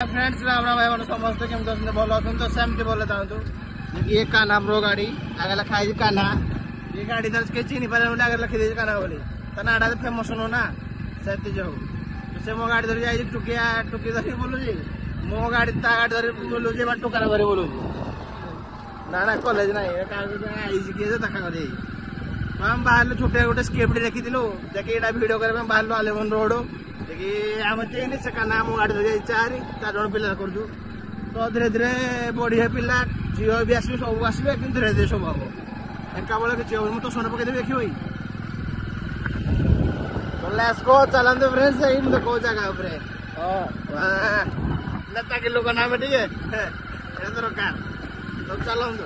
friends Ram Ram भाई समस्त केमती भल अच्छा तो सेमती बोले था ये कान्हा प्रो गाड़ी आगे लिखा है कान्हा ये गाड़ी तो के चिन्ह पारे आगे लिखी दे कान्हा बोली ता नाटा तो फेमस नो ना से जो से मो गाड़ी धरी जाए टुकिया टुकी धरी बोलू मो गाड़ी ता गाड़ी धरी बोलू टुकाना धरी बोलू ना ना कॉलेज ना किए देखा कर हम बाहर छोटे गोटे स्केप्ट देखी देखिए भिडियो करने बाहर आलेवन रोड देखिए आम चेन से काना मो गाड़ी धरी चार जन पिला कर तो धीरे धीरे बढ़िया पिला झील भी आस सब आसवे कि धीरे धीरे सब हम एका बेले कि मुझे तो सोना पकईदेवी देखिए चलते फ्रेंड्स देखो जगह नेता के लोग ना टे दरकार तो चलते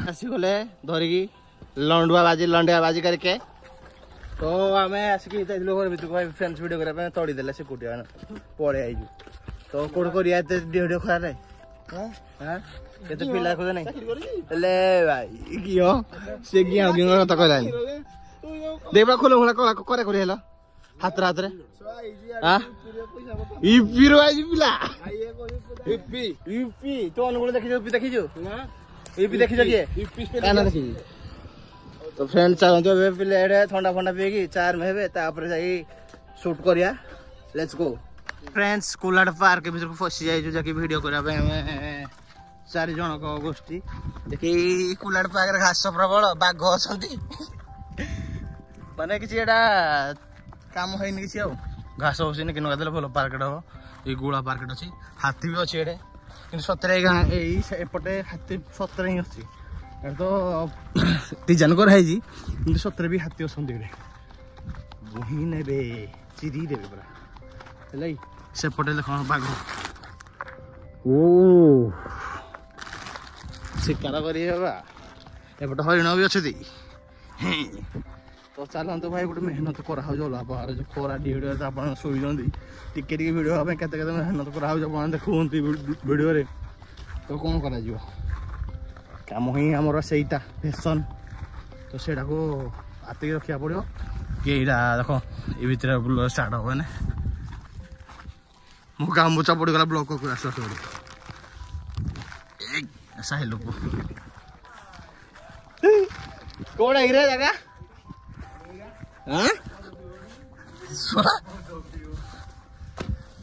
आसीगले धरिकी लंडुआ बाजी करके तो आम आसिक फ्रेंड्स वीडियो करने तोड़ीदे से कुटिया पड़े आई तो कौन कर वीडियो खराब के पिला खोज ना भाई कियो से कथा कहला देख खोल खोला करे हेल हाथ हाथ यूपी पिला यूपी तो अनुकूल देखी यूपी देखी देखी तो फ्रेंड चलते पिले थंडा फंडा पीकी चार में हे शूट करिया लेट्स गो फ्रेंड्स कुलाड पार्क भीतर फसी जाइए जैसे वीडियो करने चार जन गोष्ठी देखी कुलाड पार्क घास प्रबल बाघ अच्छा माने कि काम है किसी घास हो कि भल पार्केट हम ये गुड़ा पार्केट अच्छी हाथी भी अच्छे एडे कि सतरे एपटे हाथी सतरे ही अच्छी तो डिजाइन कर सतरे भी हाथी अच्छा बोही ने चिरी देवे पूरा सेपटे देख बाघ ओ शिकार करपटे हरिण भी अच्छे तो चलते भाई गोटे मेहनत कराला बाहर जो खरा ढीड़ आप शुई टिके भिडियो हाँपे के मेहनत कर देखते भिडियो तो कौन कर कम ही आमर सहीटा फैशन तो सेटा को आतिक रखा पड़ो कि देख ये भितर स्टार्ट हम मो गामुचा पड़गला ब्लॉक को आस ऐसा है लोग कौन है जगह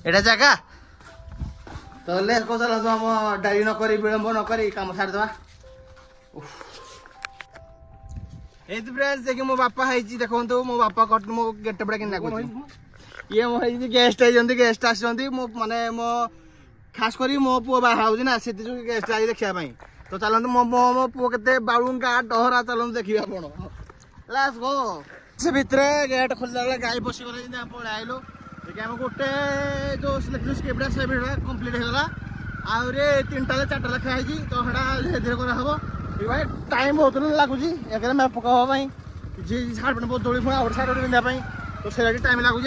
एटा जगह तो ले को चल हम डायरी न करी विलंब न करी काम छाड़ दवा फ्रेंड्स देखिए मो बापा है देखो मो बापा कट मो गेट पड़ा कि ये मो गेस्ट आइजंती गेस्ट आसंती मो माने मो खास करी मो पुओ बाहर ना से गेस्ट आई देखिया पई तो चलंतु मो मो पुओ केते बाळुंका डहरा चलंतु देखिए आपण लेट्स गो से भितरे गेट खोलला गाय बसी गले जे आपण आइलो देखिए हम गोटे जो सिलेक्शन स्केपडा से भिडा कंप्लीट हो गला आउरे 3टा ले 4टा लिखा है तो हडा धीरे धीरे करा हबो भाई टाइम बहुत लगुच एक मैप पकाई जी साइड पे बहुत दौड़ी पुणी आउट साइड पिंधा तो से टाइम लगुच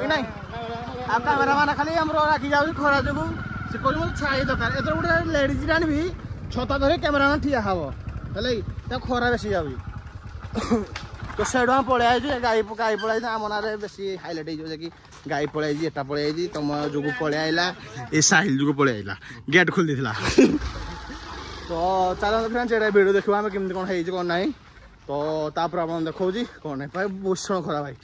ना कैमेरा मान खाली राखी जाऊँ खरा जो से कह छाई दरकार एथर गोटे लेडीज आनी छता धरी कैमेरा ठिया हम है खरा बेसी जाऊँ तो से पलि आई गाई गाई पलि आम ना बेसी हाइलाइट हो कि गाई पलि एटा पलि तुम जो पलि आईला ये साहिल जो पलि आईला गेट खोल देला तो चलो फ्रेंड्स ये वीडियो देखा आम केमती कौन है कौन ना तो तापर आप देखा कौन है भूषण खरा भाई